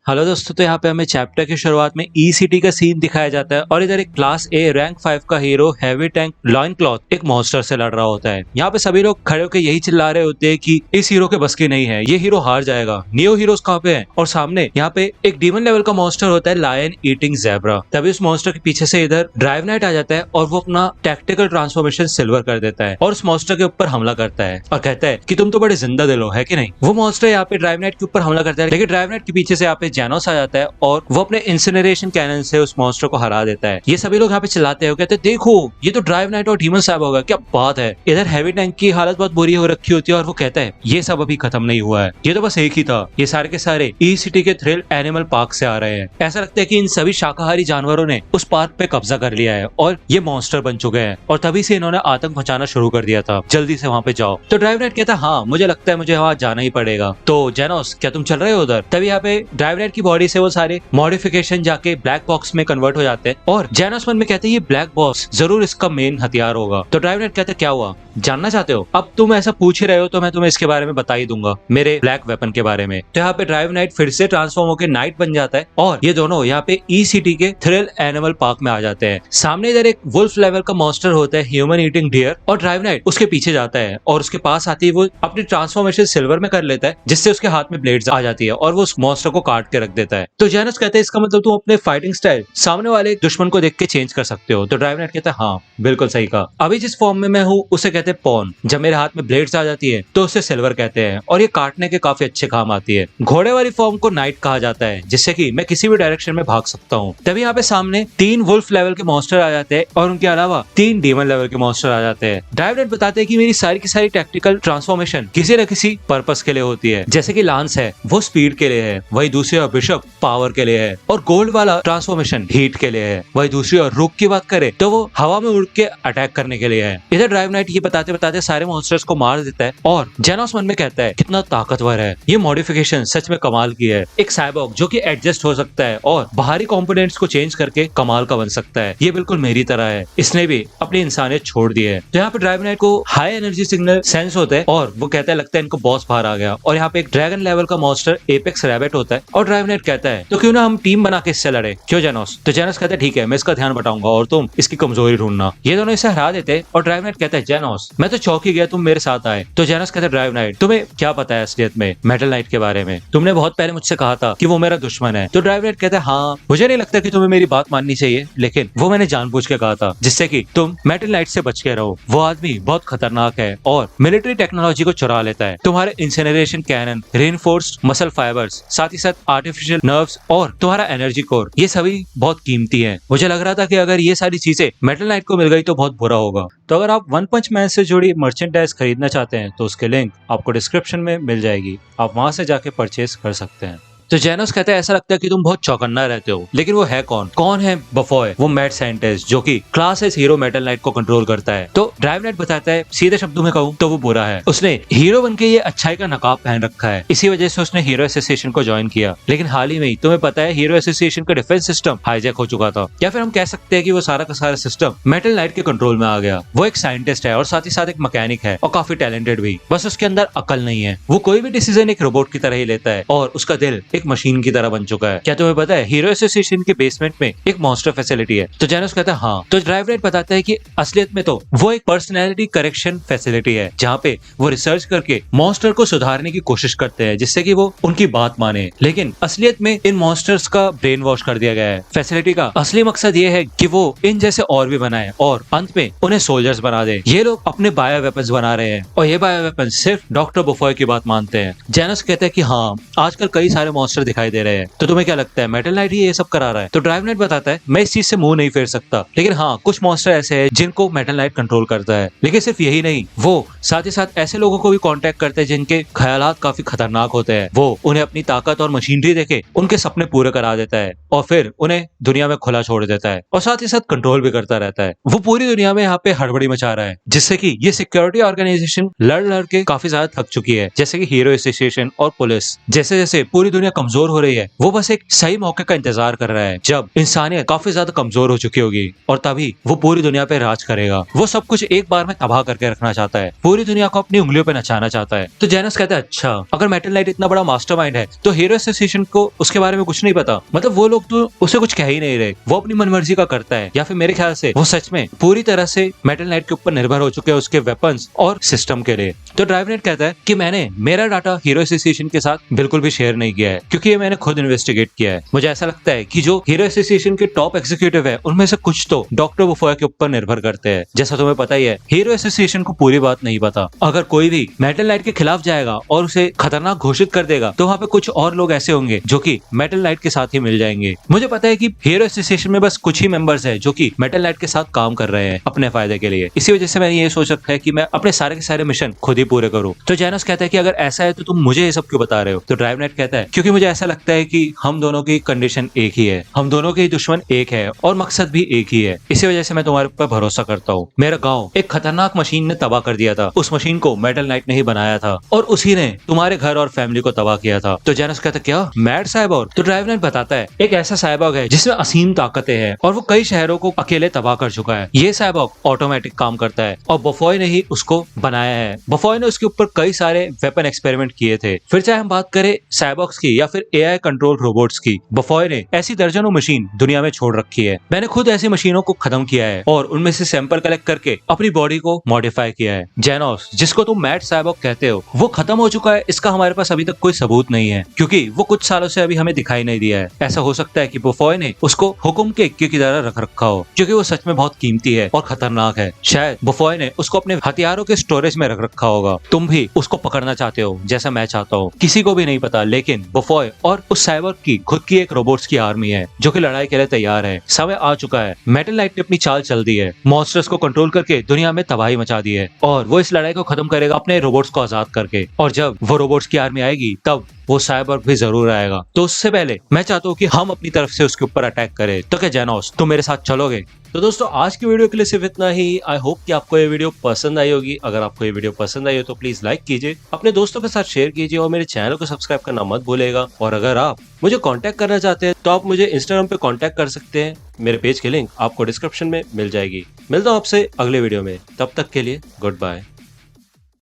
Hello दोस्तों, तो यहाँ पे हमें चैप्टर की शुरुआत में ईसीटी का सीन दिखाया जाता है और इधर एक क्लास ए रैंक 5 का hero heavy tank loincloth एक मॉन्स्टर से लड़ रहा होता है। यहाँ पे सभी लोग खड़े होकर यही चिल्ला रहे होते हैं कि इस हीरो के बस की नहीं है, ये हीरो हार जाएगा। नियो हीरोज कहाँ पे है? और सामने यहाँ पे एक डीमन लेवल का मॉन्स्टर होता है, लायन ईटिंग ज़ेब्रा। तभी उस मॉन्स्टर के पीछे से इधर ड्राइव नाइट आ जाता है और वो अपना टैक्टिकल ट्रांसफॉर्मेशन सिल्वर कर देता है और उस मॉन्स्टर के ऊपर हमला करता है और कहता है कि तुम तो बड़े जिंदा दिल हो, है कि नहीं। वो मॉन्स्टर यहाँ पे ड्राइव नाइट के ऊपर हमला करता है, लेकिन ड्राइव नाइट के पीछे से यहाँ पे जेनोस आ जाता है और वो अपने इंसिनरेशन कैनन से उस मॉन्स्टर को हरा देता है। ये सभी लोग यहाँ पे चिल्लाते हैं, कहते हैं देखो ये तो ड्राइव नाइट और डीमन साहब होगा, क्या बात है। इधर हैवी टैंक की हालत बहुत बुरी हो रखी होती है और वो कहता है ये सब अभी खत्म नहीं हुआ है, ये तो बस एक ही था। ये सारे के सारे ई सिटी के थ्रिल एनिमल पार्क से आ रहे हैं। ऐसा लगता है कि इन सभी शाकाहारी जानवरों ने उस पार्क पे कब्जा कर लिया है और ये मॉन्स्टर बन चुके हैं और तभी से इन्होंने आतंक मचाना शुरू कर दिया था। जल्दी से वहाँ पे जाओ। तो ड्राइव नाइट कहता है हाँ मुझे लगता है मुझे वहाँ जाना ही पड़ेगा। तो जेनोस क्या तुम चल रहे हो उधर? तभी यहाँ पे ड्राइव नाइट की बॉडी से वो सारे मॉडिफिकेशन जाके ब्लैक बॉक्स में कन्वर्ट हो जाते हैं और जेनोस मन में कहते हैं ये ब्लैक बॉक्स जरूर इसका मेन हथियार होगा। तो ड्राइव नाइट कहते हैं क्या हुआ, जानना चाहते हो? अब तुम ऐसा पूछ ही रहे हो तो मैं तुम्हें इसके बारे में बता ही दूंगा, मेरे ब्लैक वेपन के बारे में। तो यहाँ पे ड्राइव नाइट फिर से ट्रांसफॉर्म होकर नाइट बन जाता है और ये दोनों यहाँ पे ई सिटी के थ्रिल एनिमल पार्क में आ जाते हैं। सामने इधर एक वुल्फ लेवल का मॉन्स्टर होता है, ह्यूमन ईटिंग डियर, और ड्राइव नाइट उसके पीछे जाता है और उसके पास आती है वो अपनी ट्रांसफॉर्मेशन सिल्वर में कर लेता है, जिससे उसके हाथ में ब्लेड्स आ जाती है और वो उस मॉन्स्टर को काट के रख देता है। तो जेनस कहते हैं इसका मतलब तुम अपने फाइटिंग स्टाइल सामने वाले दुश्मन को देख के चेंज कर सकते हो। तो ड्राइव नाइट कहता है हाँ बिल्कुल सही कहा, अभी जिस फॉर्म में मैं हूँ उसे कहते हैं पॉन। जब मेरे हाथ में ब्लेड्स आ जाती है तो उसे सिल्वर कहते हैं और ये काटने के काफी अच्छे काम आती है। घोड़े वाली फॉर्म को नाइट कहा जाता है, जिससे कि मैं किसी भी डायरेक्शन में भाग सकता हूँ। तभी यहाँ पे सामने 3 वुल्फ लेवल के मॉन्स्टर आ जाते हैं और उनके अलावा 3 डीमन लेवल के मॉन्स्टर आ जाते हैं। ड्राइव नाइट बताते हैं कि मेरी सारी की सारी टैक्टिकल ट्रांसफॉर्मेशन किसी न किसी पर्पस के लिए होती है। जैसे कि लांस है वो स्पीड के लिए है, वही दूसरी और बिशप पावर के लिए है, और गोल्ड वाला ट्रांसफॉर्मेशन हीट के लिए है। वही दूसरी और रुक की बात करे तो वो हवा में उड़ के अटैक करने के लिए है। इधर ड्राइव नाइट ये बताते बताते सारे मॉन्स्टर्स को मार देता है और जेनोस मन में कहता है कितना ताकतवर है ये, मॉडिफिकेशन सच में कमाल की है। एक साइबॉर्ग जो कि एडजस्ट हो सकता है और बाहरी कंपोनेंट्स को चेंज करके कमाल का बन सकता है, ये बिल्कुल मेरी तरह है, इसने भी अपनी इंसानियत छोड़ दी है। तो यहाँ पे ड्राइव नाइट को हाई एनर्जी सिग्नल सेंस होता है और वो कहता है लगता है इनको बॉस बाहर आ गया। और यहाँ पे एक ड्रैगन लेवल का मॉन्स्टर एपेक्स रैबिट होता है और ड्राइव नाइट कहता है तो क्यों ना हम टीम बना के इससे लड़े, क्यों जेनोस? तो जेनोस कहता है ठीक है मैं इसका ध्यान बटाऊंगा और तुम इसकी कमजोरी ढूंढना। ये दोनों इसे हरा देते हैं और ड्राइव नाइट कहता है जेनोस मैं तो चौंक ही गया तुम मेरे साथ आए। तो जेनोस कहता है ड्राइव नाइट तुम्हें क्या पता है असलियत में मेटल नाइट के बारे में? तुमने बहुत पहले मुझसे कहा था कि वो मेरा दुश्मन है। तो ड्राइव नाइट कहता है हाँ मुझे नहीं लगता कि तुम्हें मेरी बात माननी चाहिए, लेकिन वो मैंने जानबूझ के कहा था जिससे कि तुम मेटल नाइट से बच के रहो। वो आदमी बहुत खतरनाक है और मिलिट्री टेक्नोलॉजी को चुरा लेता है। तुम्हारे incineration cannon, reinforced muscle fibres, साथ ही साथ आर्टिफिशियल नर्व्स और तुम्हारा एनर्जी कोर, ये सभी बहुत कीमती है। मुझे लग रहा था कि अगर ये सारी चीजें मेटल नाइट को मिल गई तो बहुत बुरा होगा। तो अगर आप वन पंच मैन से जुड़ी मर्चेंडाइज खरीदना चाहते हैं तो उसके लिंक आपको डिस्क्रिप्शन में मिल जाएगी, आप वहां से जाके परचेज कर सकते हैं। तो जेनोस कहता है ऐसा लगता है कि तुम बहुत चौकन्ना रहते हो, लेकिन वो है कौन? कौन है बफॉय? वो मैड साइंटिस्ट जो कि class S hero metal night को कंट्रोल करता है। तो ड्राइव नाइट बताता है सीधे शब्दों में कहूँ तो वो बुरा है, उसने हीरो बन के ये अच्छाई का नकाब पहन रखा है, इसी वजह से उसने हीरो एसोसिएशन को ज्वाइन किया। लेकिन हाल ही में तुम्हें पता है हीरो एसोसिएशन का डिफेंस सिस्टम हाईजैक हो चुका था, या फिर हम कह सकते हैं कि वो सारा का सारा सिस्टम मेटल नाइट के कंट्रोल में आ गया। वो एक साइंटिस्ट है और साथ ही साथ एक मैकेनिक है और काफी टैलेंटेड भी, बस उसके अंदर अकल नहीं है। वो कोई भी डिसीजन एक रोबोट की तरह ही लेता है और उसका दिल एक मशीन की तरह बन चुका है। क्या तुम्हें पता है हीरो एसोसिएशन के बेसमेंट में एक मॉन्स्टर फैसिलिटी है? तो जेनोस कहता है हाँ। तो ड्राइव नाइट बताता है कि असलियत में तो वो एक पर्सनैलिटी करेक्शन फैसिलिटी है, जहाँ पे वो रिसर्च करके मॉन्स्टर को सुधारने की कोशिश करते हैं जिससे कि वो उनकी बात माने। लेकिन असलियत में इन मॉन्स्टर्स का ब्रेन वॉश कर दिया गया है। फैसिलिटी का असली मकसद ये है कि वो इन जैसे और भी बनाए और अंत में उन्हें सोल्जर्स बना दे। ये लोग अपने बायो वेपन्स बना रहे हैं और ये बायो वेपन सिर्फ डॉक्टर बुफॉय की बात मानते हैं। जेनोस कहता है कि हाँ आजकल कई सारे मॉन्स्टर दिखाई दे रहे हैं, तो तुम्हें क्या लगता है मेटल नाइट ही ये सब करा रहा है? तो ड्राइव नाइट बताता है मैं इस चीज से मुंह नहीं फेर सकता, लेकिन हाँ कुछ मॉन्स्टर ऐसे हैं जिनको मेटल नाइट कंट्रोल करता है। लेकिन सिर्फ यही नहीं, वो साथ ही साथ ऐसे लोगों को भी कांटेक्ट करते हैं जिनके ख्यालात काफी खतरनाक होते हैं। वो उन्हें अपनी ताकत और मशीनरी देके उनके सपने पूरे करा देता है और फिर उन्हें दुनिया में खुला छोड़ देता है और साथ ही साथ कंट्रोल भी करता रहता है। वो पूरी दुनिया में यहाँ पे हड़बड़ी मचा रहा है, जिससे कि ये सिक्योरिटी ऑर्गेनाइजेशन लड़ लड़ के काफी ज्यादा थक चुकी है, जैसे कि हीरो एसोसिएशन और पुलिस। जैसे जैसे पूरी दुनिया कमजोर हो रही है, वो बस एक सही मौके का इंतजार कर रहा है जब इंसानियत काफी ज्यादा कमजोर हो चुकी होगी और तभी वो पूरी दुनिया पे राज करेगा। वो सब कुछ एक बार में तबाह करके रखना चाहता है, पूरी दुनिया को अपनी उंगलियों पे नचाना चाहता है। तो जेनस कहता है अच्छा, अगर मेटल नाइट इतना बड़ा मास्टरमाइंड है तो हीरो एसोसिएशन को उसके बारे में कुछ नहीं पता, मतलब वो लोग तो उसे कुछ कह ही नहीं रहे, वो अपनी मनमर्जी का करता है, या फिर मेरे ख्याल से वो सच में पूरी तरह से मेटल नाइट के ऊपर निर्भर हो चुके हैं उसके वेपन्स और सिस्टम के लिए। तो ड्राइवनेट कहता है कि मैंने मेरा डाटा हीरो एसोसिएशन के साथ बिल्कुल भी शेयर नहीं किया है, क्योंकि ये मैंने खुद इन्वेस्टिगेट किया है। मुझे ऐसा लगता है कि जो हीरो एसोसिएशन के टॉप एग्जीक्यूटिव है उनमें से कुछ तो डॉक्टर बुफोया के ऊपर निर्भर करते हैं। जैसा तुम्हें पता ही है, हीरो एसोसिएशन को पूरी बात नहीं पता। अगर कोई भी मेटल नाइट के खिलाफ जाएगा और उसे खतरनाक घोषित कर देगा तो वहाँ पे कुछ और लोग ऐसे होंगे जो कि मेटल नाइट के साथ ही मिल जाएंगे। मुझे पता है कि हीरो एसोसिएशन में बस कुछ ही मेंबर्स है जो कि मेटल नाइट के साथ काम कर रहे हैं अपने फायदे के लिए, इसी वजह से मैंने ये सोच रखा है कि मैं अपने सारे के सारे मिशन खुद ही पूरे करूं। तो जेनस कहता है कि अगर ऐसा है तो तुम मुझे ये सब क्यों बता रहे हो? तो ड्राइवनेट कहता है क्योंकि मुझे ऐसा लगता है कि हम दोनों की कंडीशन एक ही है, हम दोनों के दुश्मन एक है और मकसद भी एक ही है, इसी वजह से मैं तुम्हारे ऊपर भरोसा करता हूँ। मेरा गाँव एक खतरनाक मशीन ने तबाह कर दिया था, उस मशीन को मेटल नाइट ने ही बनाया था और उसी ने तुम्हारे घर और फैमिली को तबाह किया था। तो जेनस कहता है क्या मैड साइबॉर्ग? तो ड्राइवनेट बताता है एक ऐसा साइबॉर्ग है जिसमें असीम ताकतें हैं और वो कई शहरों को अकेले तबाह कर चुका है। ये साइबॉर्ग ऑटोमेटिक काम करता है और बफॉय ने ही उसको बनाया है। बफॉय ने उसके ऊपर कई सारे वेपन एक्सपेरिमेंट किए थे। फिर चाहे हम बात करें साइबॉर्ग्स की या फिर एआई कंट्रोल रोबोट्स की, बफॉय ने ऐसी दर्जनों मशीन दुनिया में छोड़ रखी है। मैंने खुद ऐसी मशीनों को खत्म किया है और उनमें से सैंपल कलेक्ट करके अपनी बॉडी को मॉडिफाई किया है। जेनोस, जिसको तुम मैड साइबॉर्ग कहते हो, वो खत्म हो चुका है, इसका हमारे पास अभी तक कोई सबूत नहीं है क्योंकि वो कुछ सालों से अभी हमें दिखाई नहीं दिया है। ऐसा हो सकता है कि बफॉय ने उसको हुक्म के इक्के की तरह रख रखा हो, क्योंकि वो सच में बहुत कीमती है और खतरनाक है। शायद बफॉय ने उसको अपने हथियारों के स्टोरेज में रख रखा होगा। तुम भी उसको पकड़ना चाहते हो जैसा मैं चाहता हूँ, किसी को भी नहीं पता, लेकिन बफॉय और उस साइबॉर्ग की खुद की एक रोबोट्स की आर्मी है जो कि लड़ाई के लिए तैयार है। समय आ चुका है, मेटल नाइट ने अपनी चाल चल दी है, मॉन्स्टर्स को कंट्रोल करके दुनिया में तबाही मचा दी है और वो इस लड़ाई को खत्म करेगा अपने रोबोट्स को आजाद करके। और जब वो रोबोट्स की आर्मी आएगी तब वो साइबॉर्ग भी जरूर आएगा। तो उससे पहले मैं चाहता हूँ कि हम अपनी तरफ से उसके ऊपर अटैक करें। तो क्या जेनोस, तुम मेरे साथ चलोगे? तो दोस्तों आज की वीडियो के लिए सिर्फ इतना ही। आई होप कि आपको ये वीडियो पसंद आई होगी। अगर आपको ये वीडियो पसंद आई हो तो प्लीज लाइक कीजिए, अपने दोस्तों के साथ शेयर कीजिए और मेरे चैनल को सब्सक्राइब करना मत भूलिएगा। और अगर आप मुझे कांटेक्ट करना चाहते हैं तो आप मुझे इंस्टाग्राम पे कांटेक्ट कर सकते हैं, मेरे पेज की लिंक आपको डिस्क्रिप्शन में मिल जाएगी। मिलता हूँ आपसे अगले वीडियो में, तब तक के लिए गुड बाय।